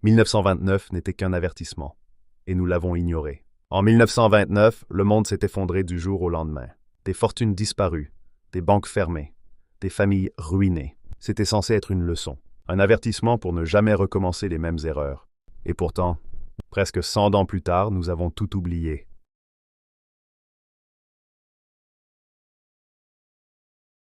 1929 n'était qu'un avertissement, et nous l'avons ignoré. En 1929, le monde s'est effondré du jour au lendemain. Des fortunes disparues, des banques fermées, des familles ruinées. C'était censé être une leçon, un avertissement pour ne jamais recommencer les mêmes erreurs. Et pourtant, presque 100 ans plus tard, nous avons tout oublié.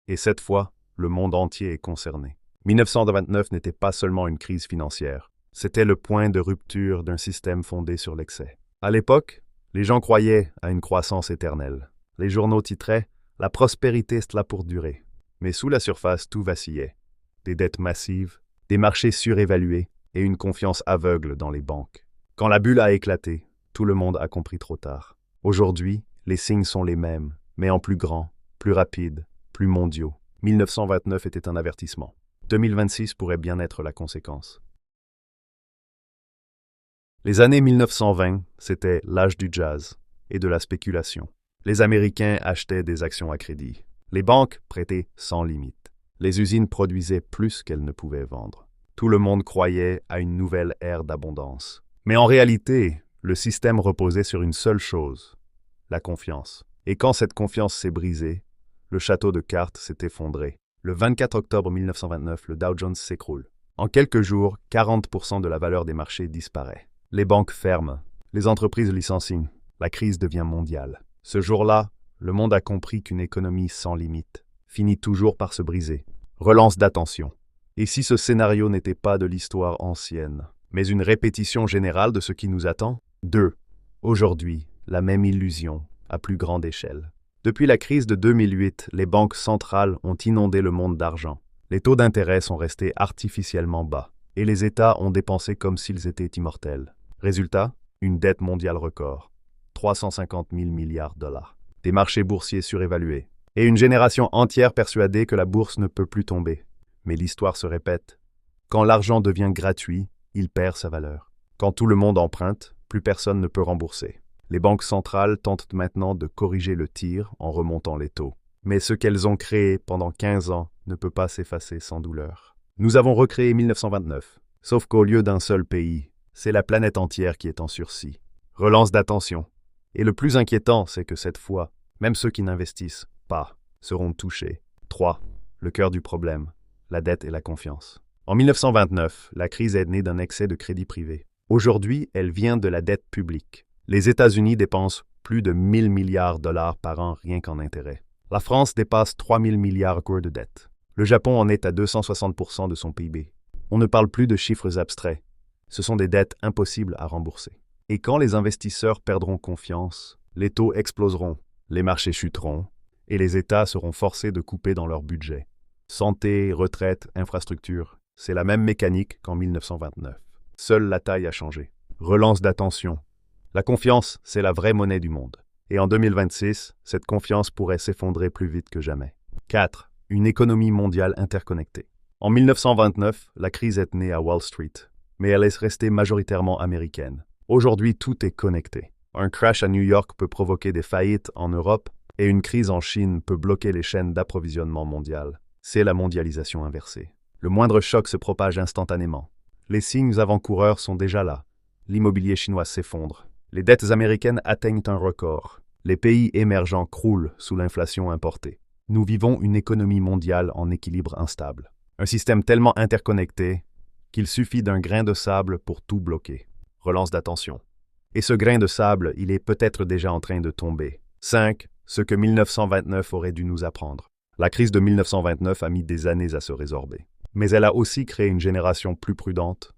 Et cette fois, le monde entier est concerné. 1929 n'était pas seulement une crise financière, c'était le point de rupture d'un système fondé sur l'excès. À l'époque, les gens croyaient à une croissance éternelle. Les journaux titraient « La prospérité est là pour durer ». Mais sous la surface, tout vacillait. Des dettes massives, des marchés surévalués et une confiance aveugle dans les banques. Quand la bulle a éclaté, tout le monde a compris trop tard. Aujourd'hui, les signes sont les mêmes, mais en plus grand, plus rapide, plus mondiaux. 1929 était un avertissement. 2026 pourrait bien être la conséquence. Les années 1920, c'était l'âge du jazz et de la spéculation. Les Américains achetaient des actions à crédit. Les banques prêtaient sans limite. Les usines produisaient plus qu'elles ne pouvaient vendre. Tout le monde croyait à une nouvelle ère d'abondance. Mais en réalité, le système reposait sur une seule chose, la confiance. Et quand cette confiance s'est brisée, le château de cartes s'est effondré. Le 24 octobre 1929, le Dow Jones s'écroule. En quelques jours, 40% de la valeur des marchés disparaît. Les banques ferment, les entreprises licencient, la crise devient mondiale. Ce jour-là, le monde a compris qu'une économie sans limite finit toujours par se briser. Relance d'attention. Et si ce scénario n'était pas de l'histoire ancienne, mais une répétition générale de ce qui nous attend? 2. Aujourd'hui, la même illusion, à plus grande échelle. Depuis la crise de 2008, les banques centrales ont inondé le monde d'argent. Les taux d'intérêt sont restés artificiellement bas, et les États ont dépensé comme s'ils étaient immortels. Résultat, une dette mondiale record, 350 000 milliards de dollars. Des marchés boursiers surévalués, et une génération entière persuadée que la bourse ne peut plus tomber. Mais l'histoire se répète. Quand l'argent devient gratuit, il perd sa valeur. Quand tout le monde emprunte, plus personne ne peut rembourser. Les banques centrales tentent maintenant de corriger le tir en remontant les taux. Mais ce qu'elles ont créé pendant 15 ans ne peut pas s'effacer sans douleur. Nous avons recréé 1929, sauf qu'au lieu d'un seul pays, c'est la planète entière qui est en sursis. Relance d'attention. Et le plus inquiétant, c'est que cette fois, même ceux qui n'investissent pas seront touchés. 3. Le cœur du problème, la dette et la confiance. En 1929, la crise est née d'un excès de crédit privé. Aujourd'hui, elle vient de la dette publique. Les États-Unis dépensent plus de 1000 milliards de dollars par an rien qu'en intérêts. La France dépasse 3000 milliards de dette. Le Japon en est à 260% de son PIB. On ne parle plus de chiffres abstraits. Ce sont des dettes impossibles à rembourser. Et quand les investisseurs perdront confiance, les taux exploseront, les marchés chuteront, et les États seront forcés de couper dans leur budget. Santé, retraite, infrastructure, c'est la même mécanique qu'en 1929. Seule la taille a changé. Relance d'attention. La confiance, c'est la vraie monnaie du monde. Et en 2026, cette confiance pourrait s'effondrer plus vite que jamais. 4. Une économie mondiale interconnectée. En 1929, la crise est née à Wall Street, mais elle est restée majoritairement américaine. Aujourd'hui, tout est connecté. Un crash à New York peut provoquer des faillites en Europe et une crise en Chine peut bloquer les chaînes d'approvisionnement mondiales. C'est la mondialisation inversée. Le moindre choc se propage instantanément. Les signes avant-coureurs sont déjà là. L'immobilier chinois s'effondre. Les dettes américaines atteignent un record. Les pays émergents croulent sous l'inflation importée. Nous vivons une économie mondiale en équilibre instable. Un système tellement interconnecté qu'il suffit d'un grain de sable pour tout bloquer. Relance d'attention. Et ce grain de sable, il est peut-être déjà en train de tomber. 5. Ce que 1929 aurait dû nous apprendre. La crise de 1929 a mis des années à se résorber. Mais elle a aussi créé une génération plus prudente,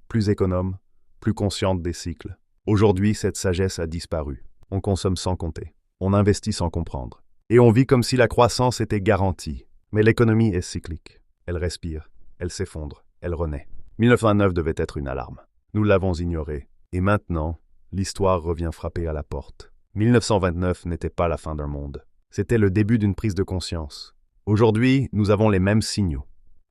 plus économe, plus consciente des cycles. Aujourd'hui, cette sagesse a disparu. On consomme sans compter. On investit sans comprendre. Et on vit comme si la croissance était garantie. Mais l'économie est cyclique. Elle respire, elle s'effondre, elle renaît. 1929 devait être une alarme. Nous l'avons ignorée. Et maintenant, l'histoire revient frapper à la porte. 1929 n'était pas la fin d'un monde. C'était le début d'une prise de conscience. Aujourd'hui, nous avons les mêmes signaux.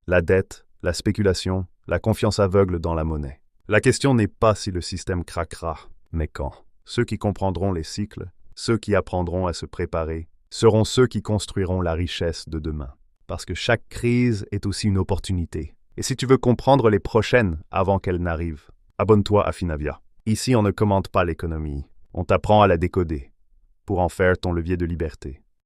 La dette, la spéculation, la confiance aveugle dans la monnaie. La question n'est pas si le système craquera, mais quand. Ceux qui comprendront les cycles, ceux qui apprendront à se préparer, seront ceux qui construiront la richesse de demain. Parce que chaque crise est aussi une opportunité. Et si tu veux comprendre les prochaines avant qu'elles n'arrivent, Abonne-toi à Finavia. Ici, on ne commente pas l'économie. On t'apprend à la décoder pour en faire ton levier de liberté.